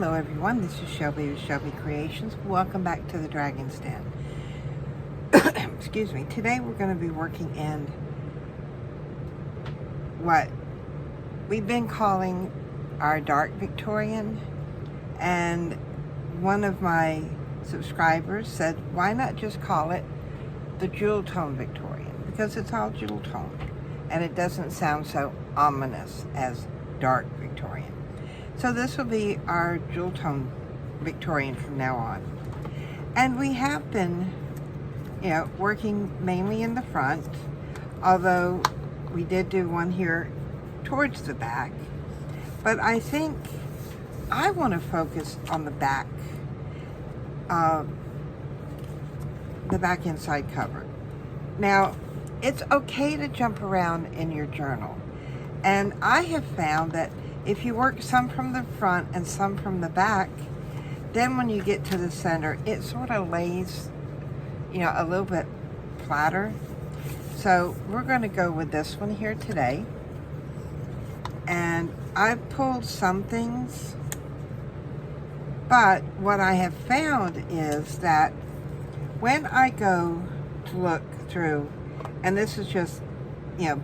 Hello everyone, this is Shelby with Shelby Creations. Welcome back to the Dragon's Den. Excuse me. Today we're going to be working in what we've been calling our Dark Victorian, and one of my subscribers said, why not just call it the Jewel Tone Victorian, because it's all jewel tone and it doesn't sound so ominous as Dark Victorian. So this will be our Jewel Tone Victorian from now on. And we have been, working mainly in the front, although we did do one here towards the back. But I think I want to focus on the back inside cover. Now, it's okay to jump around in your journal. And I have found that if you work some from the front and some from the back, then when you get to the center, it sort of lays, a little bit flatter. So we're going to go with this one here today. And I've pulled some things, but what I have found is that when I go to look through, and this is just,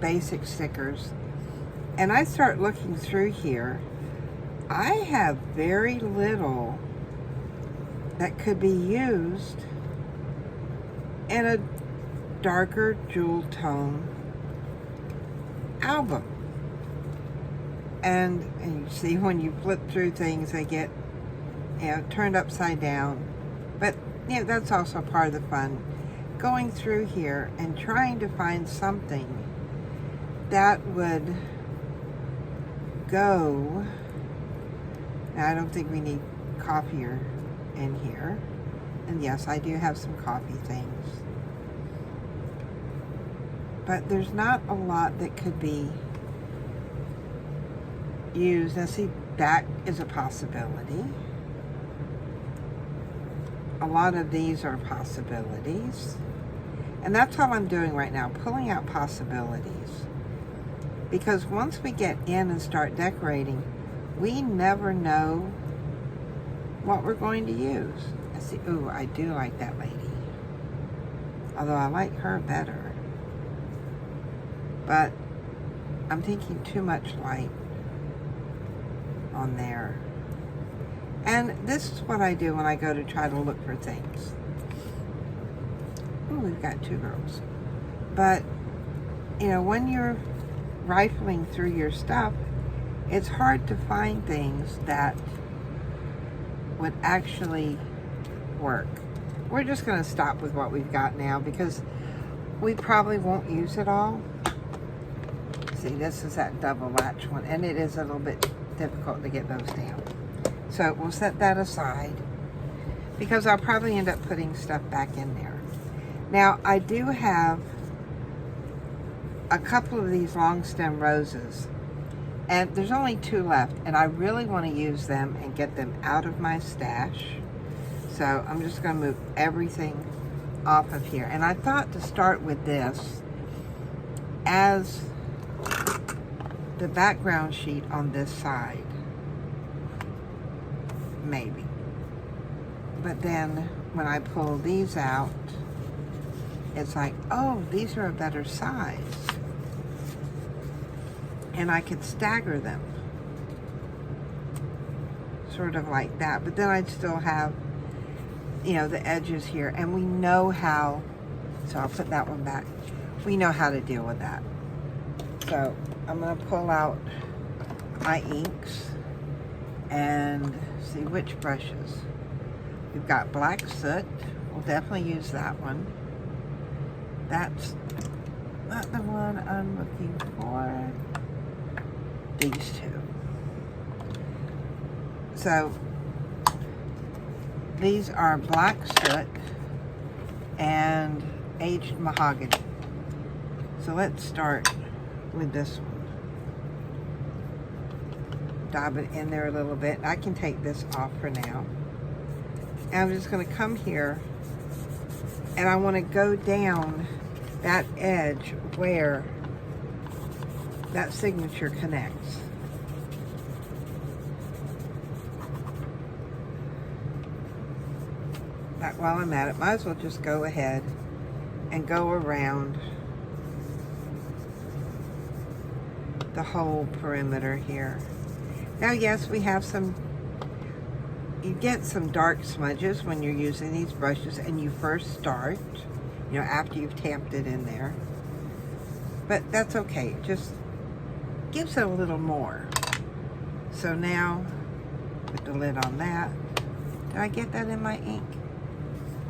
basic stickers, and I start looking through here, I have very little that could be used in a darker jewel tone album. And you see when you flip through things, they get, turned upside down. But, that's also part of the fun. Going through here and trying to find something that would go. Now, I don't think we need coffee in here. And yes, I do have some coffee things. But there's not a lot that could be used. Now, see, that is a possibility. A lot of these are possibilities. And that's all I'm doing right now, pulling out possibilities. Because once we get in and start decorating, we never know what we're going to use. I see, ooh, I do like that lady. Although I like her better. But I'm thinking too much light on there. And this is what I do when I go to try to look for things. Ooh, we've got two girls. But, when you're rifling through your stuff, it's hard to find things that would actually work. We're just going to stop with what we've got now because we probably won't use it all. See, this is that double latch one, and it is a little bit difficult to get those down. So we'll set that aside because I'll probably end up putting stuff back in there. Now, I do have a couple of these long stem roses, and there's only two left, and I really want to use them and get them out of my stash. So I'm just going to move everything off of here. And I thought to start with this as the background sheet on this side. Maybe. But then when I pull these out, it's like, oh, these are a better size. And I could stagger them. Sort of like that. But then I'd still have, the edges here. And we know how, so I'll put that one back. We know how to deal with that. So I'm going to pull out my inks and see which brushes. We've got Black Soot. We'll definitely use that one. That's not the one I'm looking for. These two. So these are Black Soot and Aged Mahogany. So let's start with this one. Dab it in there a little bit. I can take this off for now. And I'm just going to come here and I want to go down that edge where that signature connects. while I'm at it, might as well just go ahead and go around the whole perimeter here. Now, yes, we have some, you get some dark smudges when you're using these brushes and you first start, you know, after you've tamped it in there. But that's okay, it just gives it a little more. So now, put the lid on that. Did I get that in my ink?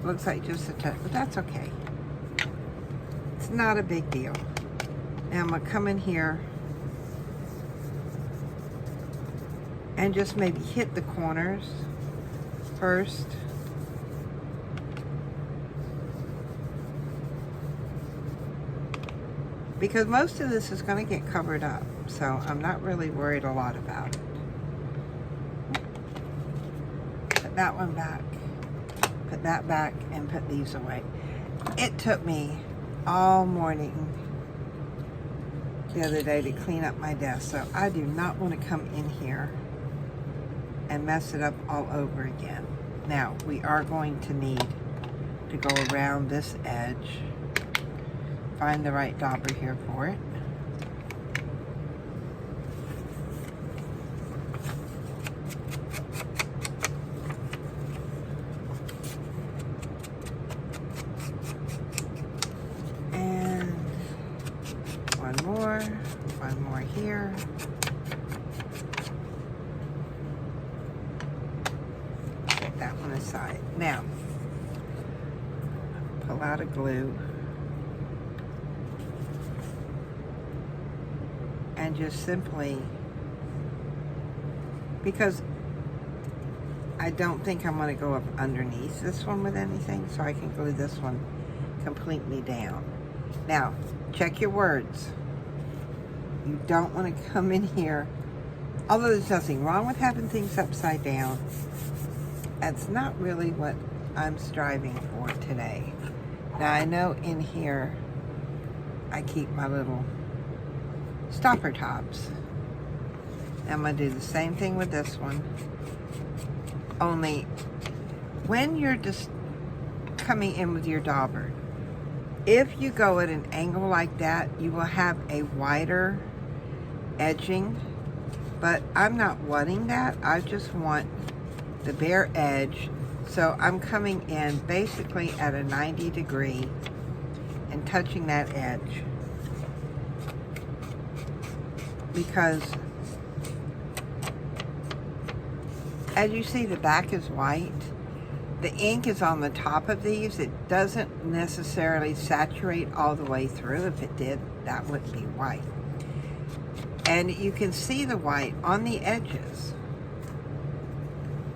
Looks like just a touch, but that's okay. It's not a big deal. Now I'm gonna come in here and just maybe hit the corners first. Because most of this is going to get covered up, so I'm not really worried a lot about it. Put that one back, put that back, and put these away. It took me all morning the other day to clean up my desk, so I do not want to come in here and mess it up all over again. Now, we are going to need to go around this edge. Find the right dauber here for it. And one more here. Set that one aside. Now, pull out a glue. And just simply, because I don't think I'm going to go up underneath this one with anything, so I can glue this one completely down. Now, check your words. You don't want to come in here, although there's nothing wrong with having things upside down. That's not really what I'm striving for today. Now, I know in here, I keep my little stopper tops. I'm going to do the same thing with this one. Only when you're just coming in with your dauber, if you go at an angle like that, you will have a wider edging, but I'm not wanting that. I just want the bare edge. So I'm coming in basically at a 90 degree and touching that edge. Because as you see, the back is white. The ink is on the top of these. It doesn't necessarily saturate all the way through. If it did, that would be white. And you can see the white on the edges.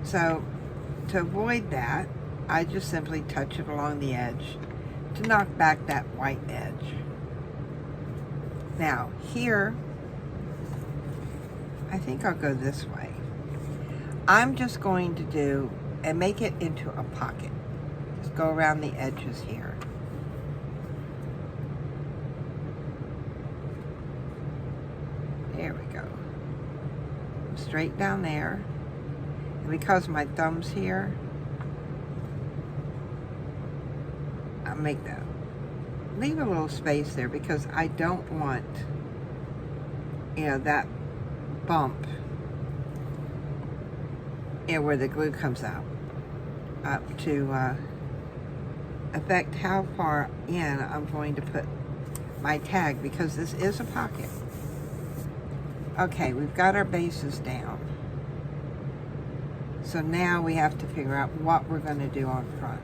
So to avoid that, I just simply touch it along the edge to knock back that white edge. Now here, I think I'll go this way. I'm just going to do and make it into a pocket. Just go around the edges here. There we go. Straight down there. And because my thumb's here, I'll make that. Leave a little space there because I don't want, you know, that bump where the glue comes out up to affect how far in I'm going to put my tag, because this is a pocket. Okay, we've got our bases down. So now we have to figure out what we're going to do on front.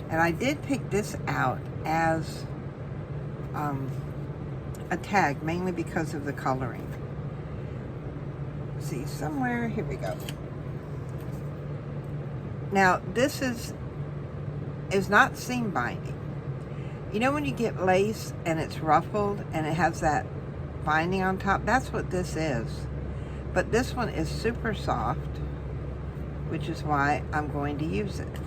And I did pick this out as a tag, mainly because of the coloring. See, somewhere, here we go. Now, this is not seam binding. You know when you get lace and it's ruffled and it has that binding on top? That's what this is. But this one is super soft, which is why I'm going to use it.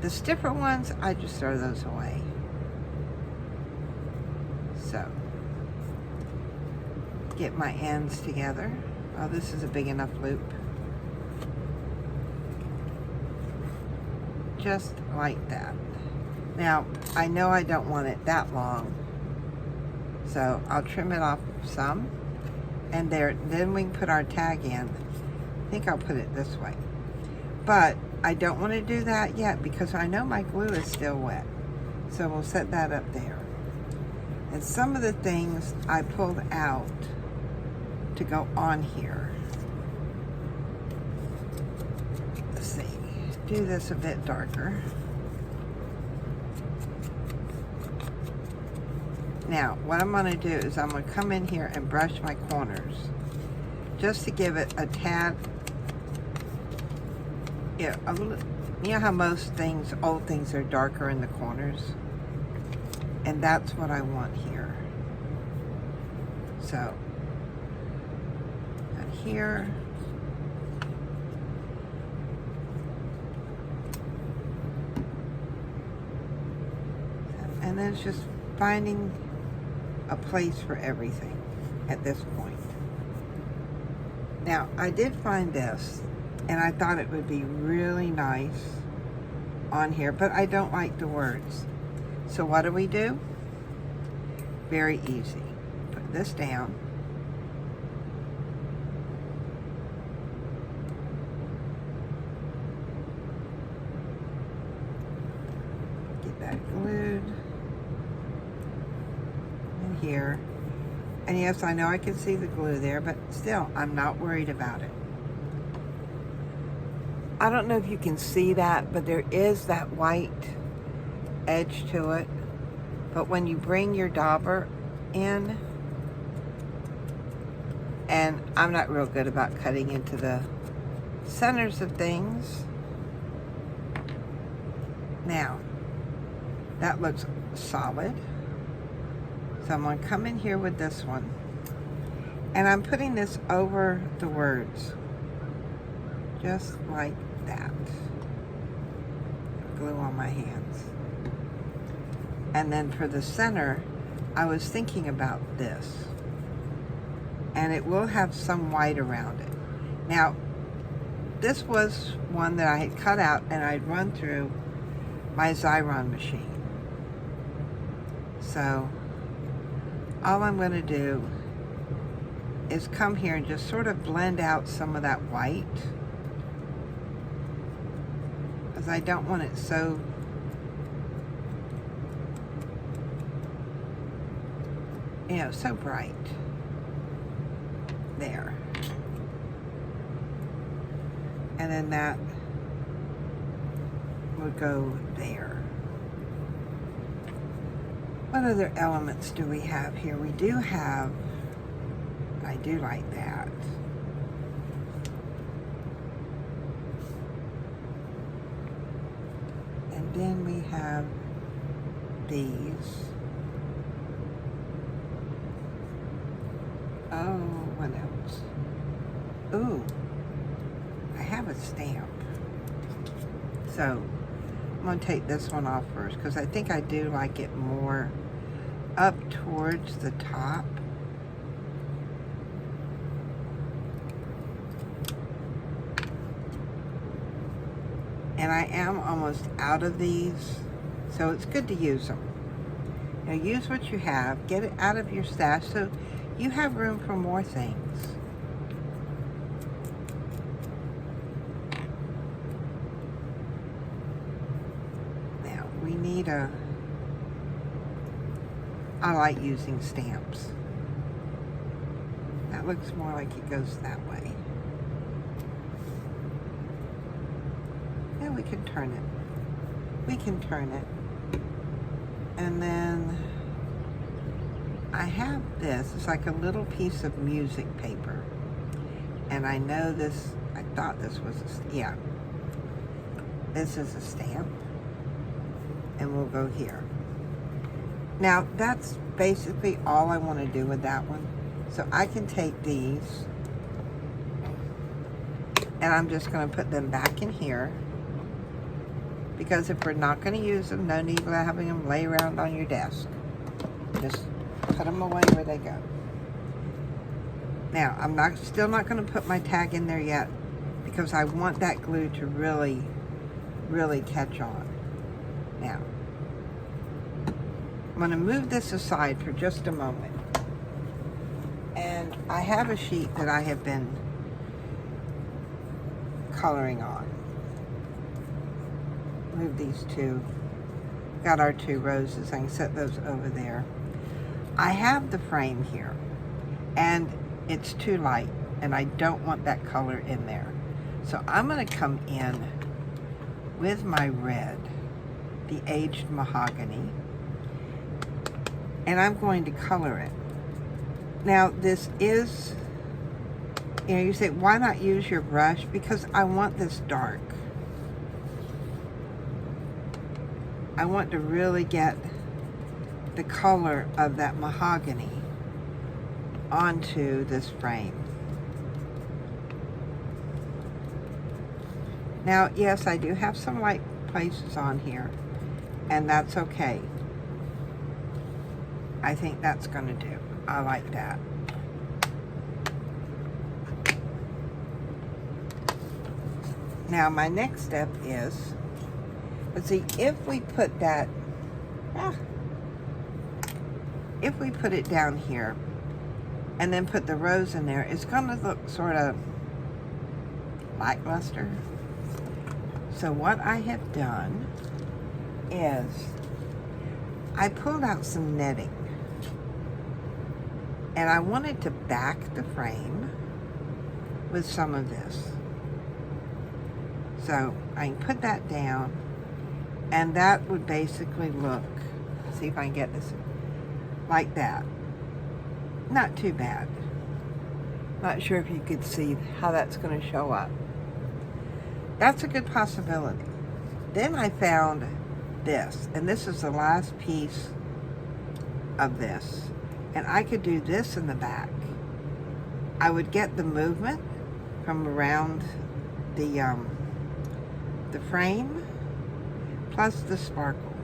The stiffer ones, I just throw those away. So, get my ends together. Oh, this is a big enough loop. just like that. Now, I know I don't want it that long, so I'll trim it off some, and then we can put our tag in. I think I'll put it this way. But I don't want to do that yet because I know my glue is still wet. So we'll set that up there. And some of the things I pulled out to go on here. Let's see, do this a bit darker. Now, what I'm gonna do is I'm gonna come in here and brush my corners just to give it a tad, yeah, a little, you know how most things, old things are darker in the corners? And that's what I want here. So, and here, and then it's just finding a place for everything at this point. Now, I did find this, and I thought it would be really nice on here, but I don't like the words. So what do? Very easy. Put this down. Get that glued in here. And yes, I know I can see the glue there, but still, I'm not worried about it. I don't know if you can see that, but there is that white edge to it. But when you bring your dauber in, and I'm not real good about cutting into the centers of things. Now, that looks solid. So I'm going to come in here with this one. And I'm putting this over the words. Just like that. Glue on my hands. And then for the center, I was thinking about this. And it will have some white around it. Now, this was one that I had cut out and I'd run through my Xyron machine. So, all I'm going to do is come here and just sort of blend out some of that white. Because I don't want it so so bright. There. And then that would go there. What other elements do we have here? We do have, I do like that. And then we have these. Oh, what else? Ooh, I have a stamp. So, I'm going to take this one off first because I think I do like it more up towards the top. And I am almost out of these, so it's good to use them. Now, use what you have, get it out of your stash so you have room for more things. Now, we need I like using stamps. That looks more like it goes that way. Yeah, we can turn it. We can turn it. And then I have this. It's like a little piece of music paper. And I know this, I thought this was, yeah. This is a stamp. And we'll go here. Now, that's basically all I want to do with that one. So I can take these. And I'm just going to put them back in here. Because if we're not going to use them, no need of having them lay around on your desk. Just put them away where they go. Now, I'm still not going to put my tag in there yet because I want that glue to really really catch on. Now, I'm going to move this aside for just a moment. And I have a sheet that I have been coloring on. Move these two. Got our two roses. I can set those over there. I have the frame here, and it's too light, and I don't want that color in there. So I'm going to come in with my red, the aged mahogany, and I'm going to color it. Now this is, you say, why not use your brush? Because I want this dark. I want to really get the color of that mahogany onto this frame. Now, yes, I do have some light places on here, and that's okay. I think that's going to do. I like that. Now, my next step is, let's see, if we put that, if we put it down here and then put the rose in there, it's going to look sort of lackluster. So what I have done is I pulled out some netting, and I wanted to back the frame with some of this. So I can put that down, and that would basically look, see if I can get this, like that. Not too bad. Not sure if you could see how that's going to show up. That's a good possibility. Then I found this, and this is the last piece of this, and I could do this in the back. I would get the movement from around the frame plus the sparkle.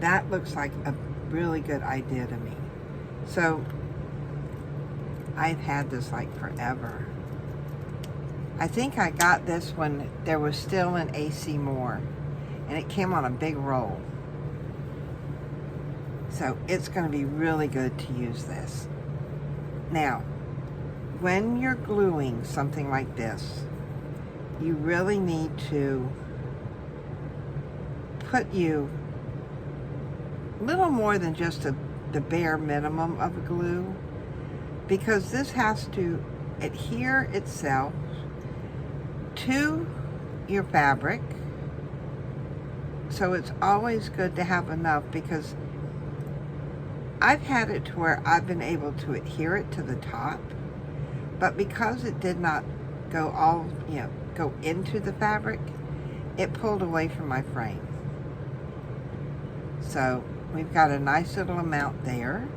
That looks like a really good idea to me. So I've had this like forever. I think I got this when there was still an AC Moore, and it came on a big roll. So it's going to be really good to use this. Now, when you're gluing something like this, you really need to put you a little more than just the bare minimum of glue, because this has to adhere itself to your fabric. So it's always good to have enough, because I've had it to where I've been able to adhere it to the top, but because it did not go all, go into the fabric, it pulled away from my frame. So we've got a nice little amount there.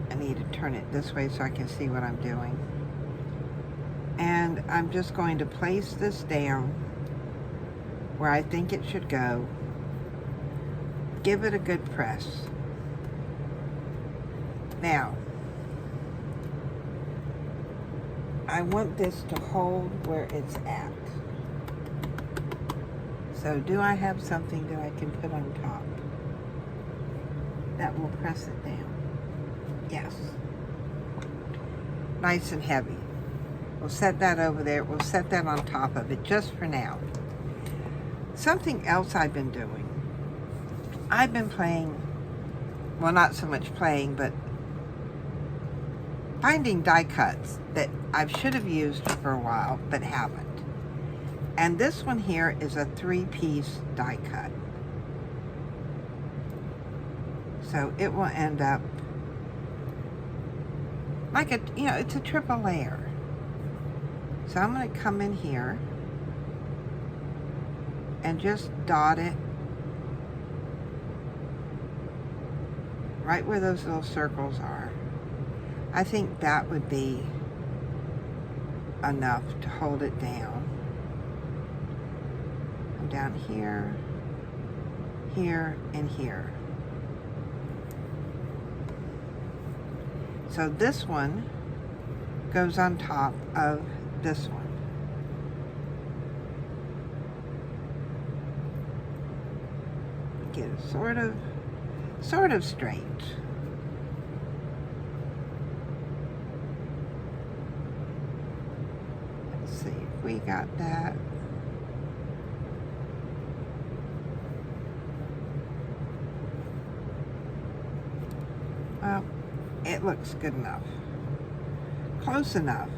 I need to turn it this way so I can see what I'm doing. And I'm just going to place this down where I think it should go. Give it a good press. Now, I want this to hold where it's at. So do I have something that I can put on top that will press it down? Yes. Nice and heavy. We'll set that over there. We'll set that on top of it just for now. Something else I've been doing. I've been playing, well, not so much playing, but finding die cuts that I should have used for a while, but haven't. And this one here is a 3-piece die cut. So it will end up like a, it's a triple layer. So I'm going to come in here and just dot it right where those little circles are. I think that would be enough to hold it down. I'm down here, here, and here. So this one goes on top of this one. make it sort of straight. Let's see if we got that. Well, it looks good enough. Close enough.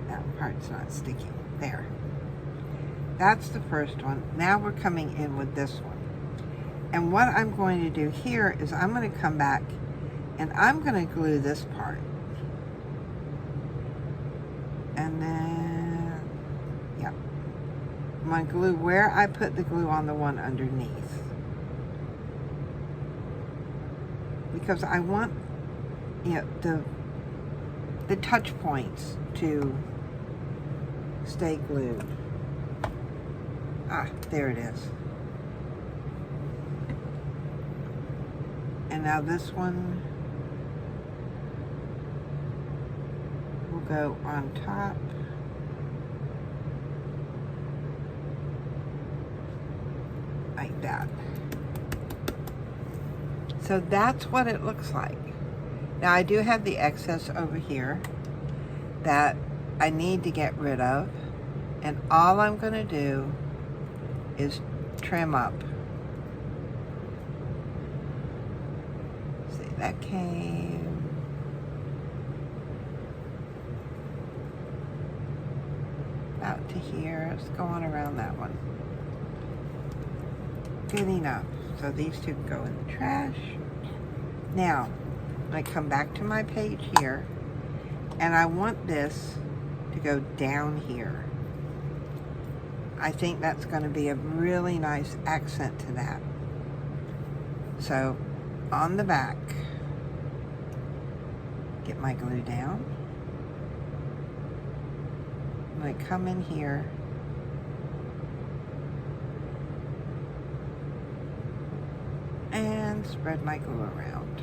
That part's not sticking. There. That's the first one. Now we're coming in with this one. And what I'm going to do here is I'm going to come back and I'm going to glue this part. And then, yeah. I'm going to glue where I put the glue on the one underneath. Because I want, you know, the touch points to stay glued. Ah, there it is. And now this one will go on top. Like that. So that's what it looks like. Now I do have the excess over here that I need to get rid of. And all I'm going to do is trim up. See, that came about to here. Let's go on around that one. Good enough. So these two go in the trash. Now, I come back to my page here, and I want this to go down here. I think that's going to be a really nice accent to that. So, on the back, get my glue down. I'm going to come in here. And spread my glue around.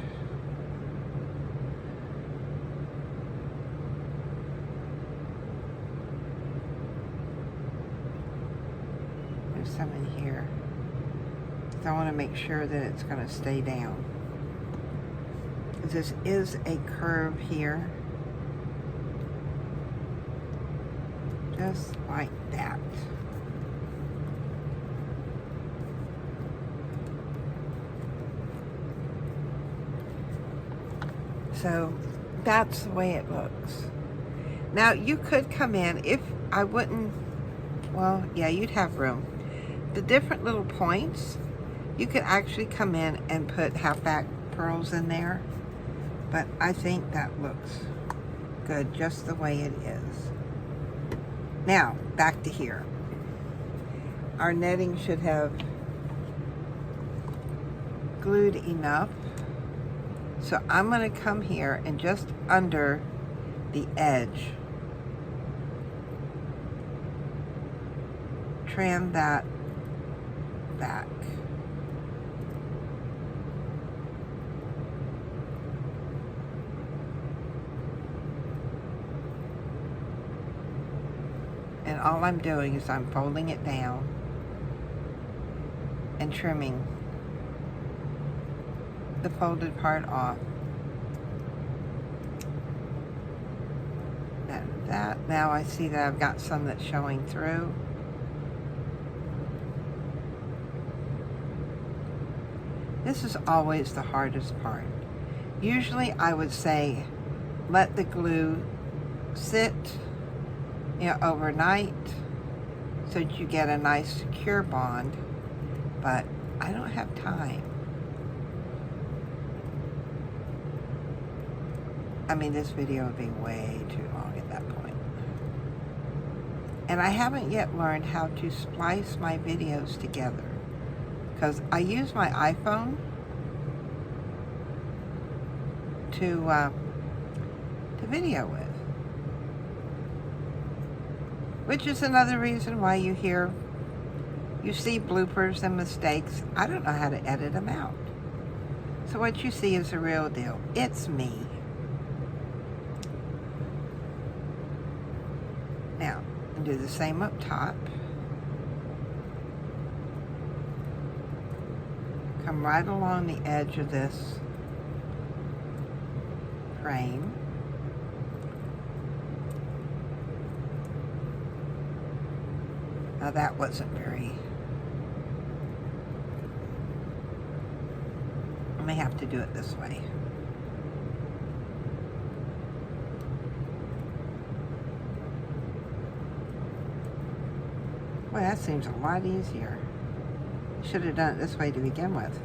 There's some in here. So I want to make sure that it's going to stay down. This is a curve here. Just like that. So that's the way it looks. Now you could come in, if I wouldn't, well, yeah, you'd have room. The different little points, you could actually come in and put half-back pearls in there, but I think that looks good just the way it is. Now, back to here. Our netting should have glued enough. So I'm going to come here and just under the edge, trim that back. And all I'm doing is I'm folding it down and trimming the folded part off. That. Now I see that I've got some that's showing through. This is always the hardest part. Usually I would say let the glue sit, you know, overnight so that you get a nice secure bond, but I don't have time. I mean, this video would be way too long at that point. And I haven't yet learned how to splice my videos together, because I use my iPhone to video with. Which is another reason why you see bloopers and mistakes. I don't know how to edit them out. So what you see is the real deal. It's me. Now, do the same up top. come right along the edge of this frame. Now that wasn't very... I may have to do it this way. Well, that seems a lot easier. Should have done it this way to begin with,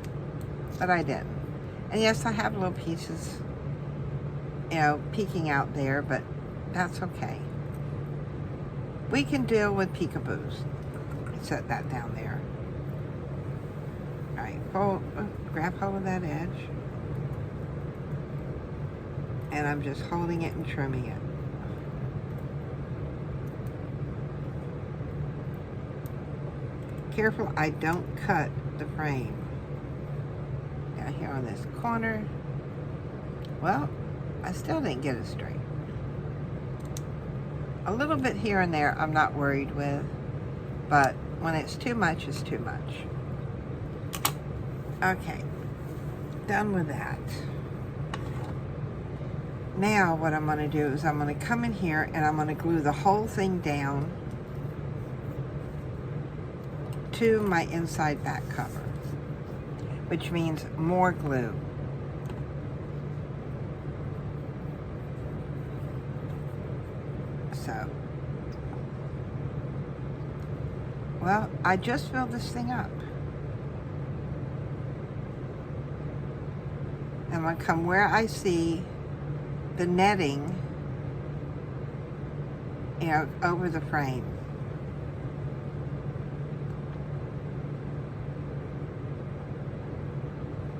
but I didn't. And yes, I have little pieces, you know, peeking out there, but that's okay. We can deal with peekaboos. Set that down there. All right, grab hold of that edge. And I'm just holding it and trimming it. Careful I don't cut the frame. Down here on this corner. Well, I still didn't get it straight. A little bit here and there I'm not worried with, but when it's too much, it's too much. Okay, done with that. Now what I'm going to do is I'm going to come in here and I'm going to glue the whole thing down to my inside back cover, which means more glue. So, well, I just filled this thing up. I'm going to come where I see the netting, you know, over the frame.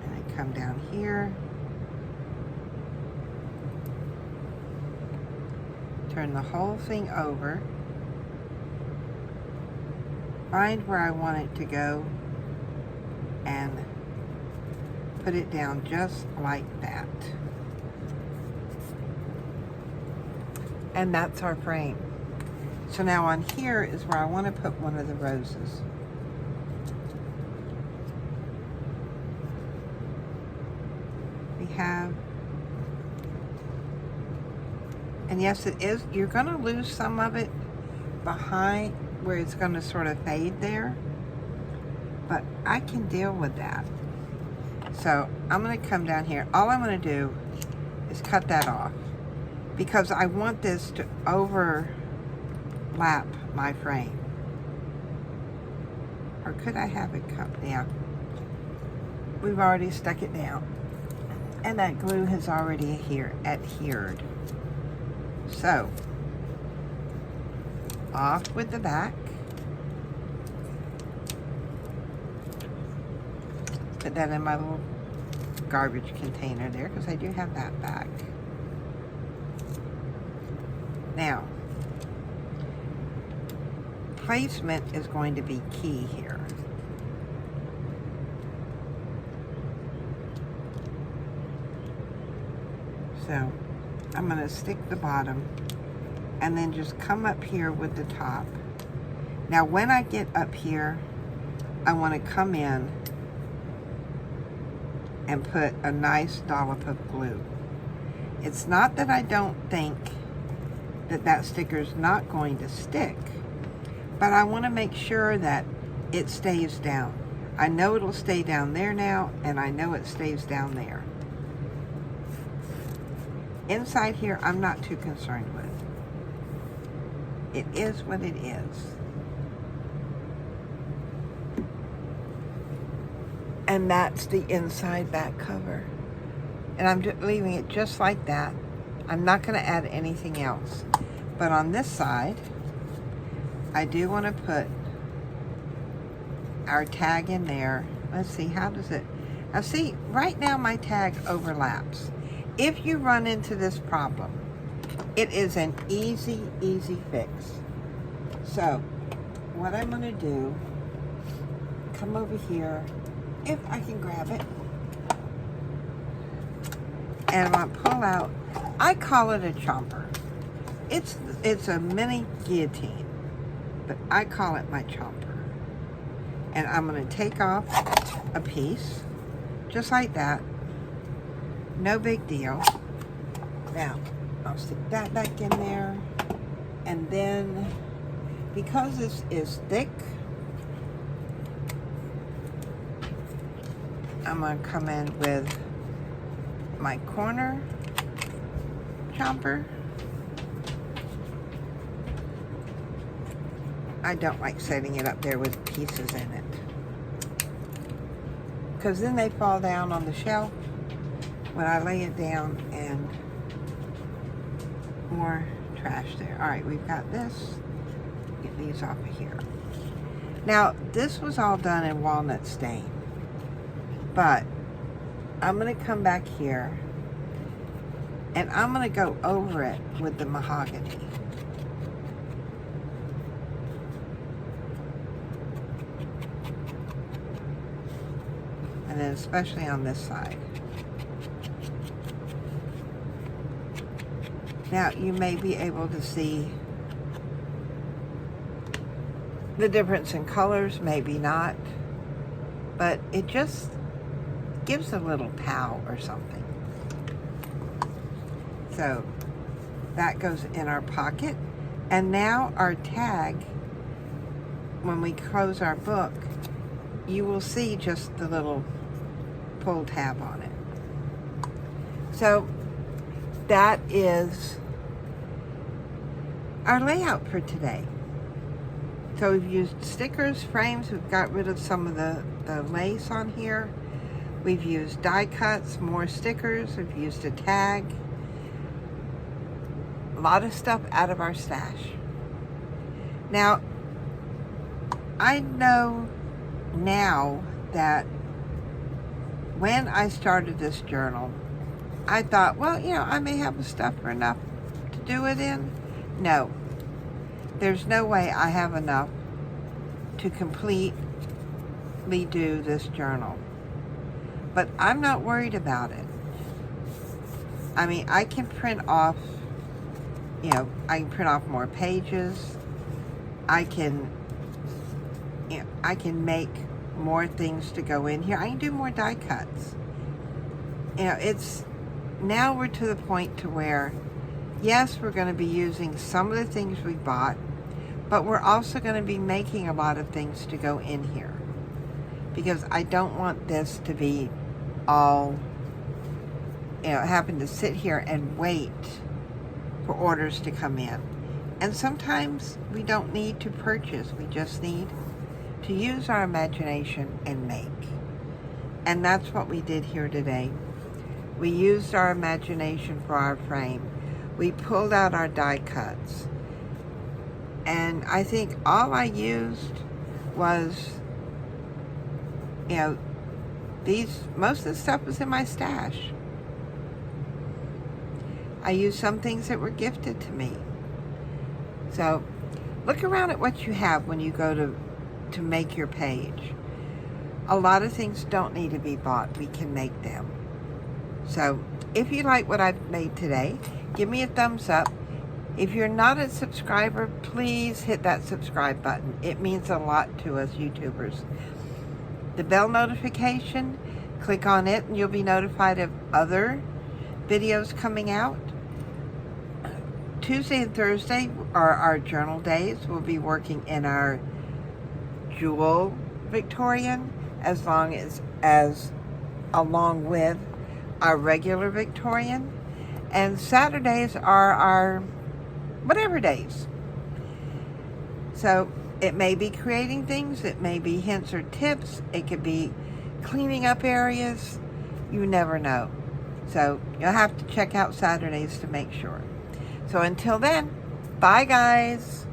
And I come down here, turn the whole thing over, find where I want it to go, and put it down just like that. And that's our frame. So now on here is where I want to put one of the roses. We have, and yes, it is, you're going to lose some of it behind where it's going to sort of fade there, but I can deal with that. So I'm going to come down here. All I'm going to do is cut that off because I want this to overlap my frame. Or could I have it cut? Yeah. We've already stuck it down. And that glue has already adhered. So, off with the back. Put that in my little garbage container there because I do have that back. Now, placement is going to be key here. So, I'm going to stick the bottom and then just come up here with the top. Now, when I get up here, I want to come in and put a nice dollop of glue. It's not that I don't think that that sticker's not going to stick, but I want to make sure that it stays down. I know it'll stay down there now, and I know it stays down there. Inside here, I'm not too concerned with. It is what it is. And that's the inside back cover. And I'm just leaving it just like that. I'm not going to add anything else. But on this side, I do want to put our tag in there. Let's see, how does it... Now see, right now my tag overlaps. If you run into this problem, it is an easy, easy fix. So, what I'm going to do, come over here, if I can grab it, and I'm going to pull out, I call it a chomper. It's a mini guillotine, but I call it my chomper. And I'm going to take off a piece, just like that. No big deal. Now, I'll stick that back in there. And then, because this is thick, I'm going to come in with my corner chomper. I don't like setting it up there with pieces in it, because then they fall down on the shelf when I lay it down, and more trash there. All right, we've got this. Get these off of here. Now, this was all done in walnut stain, but I'm going to come back here and I'm going to go over it with the mahogany. And then especially on this side. Now, you may be able to see the difference in colors, maybe not, but it just gives a little pow or something. So that goes in our pocket. And now our tag, when we close our book, you will see just the little pull tab on it. So that is our layout for today. So we've used stickers, frames, we've got rid of some of the lace on here. We've used die cuts, more stickers, we've used a tag. A lot of stuff out of our stash. Now, I know now that when I started this journal, I thought, well, you know, I may have the stuff for enough to do it in. No, there's no way I have enough to completely do this journal. But I'm not worried about it. I mean, I can print off, you know, I can print off more pages. I can, you know, I can make more things to go in here. I can do more die cuts. You know, it's, now we're to the point to where, yes, we're going to be using some of the things we bought, but we're also going to be making a lot of things to go in here. Because I don't want this to be all, you know, having to sit here and wait for orders to come in. And sometimes we don't need to purchase. We just need to use our imagination and make. And that's what we did here today. We used our imagination for our frame. We pulled out our die cuts. And I think all I used was, you know, most of the stuff was in my stash. I used some things that were gifted to me. So look around at what you have when you go to make your page. A lot of things don't need to be bought. We can make them. So if you like what I've made today, give me a thumbs up. If you're not a subscriber, please hit that subscribe button. It means a lot to us YouTubers. The bell notification, click on it and you'll be notified of other videos coming out. Tuesday and Thursday are our journal days. We'll be working in our Jewel Victorian along with our regular Victorian. And Saturdays are our whatever days. So it may be creating things, it may be hints or tips, it could be cleaning up areas. You never know. So you'll have to check out Saturdays to make sure. So until then, bye guys.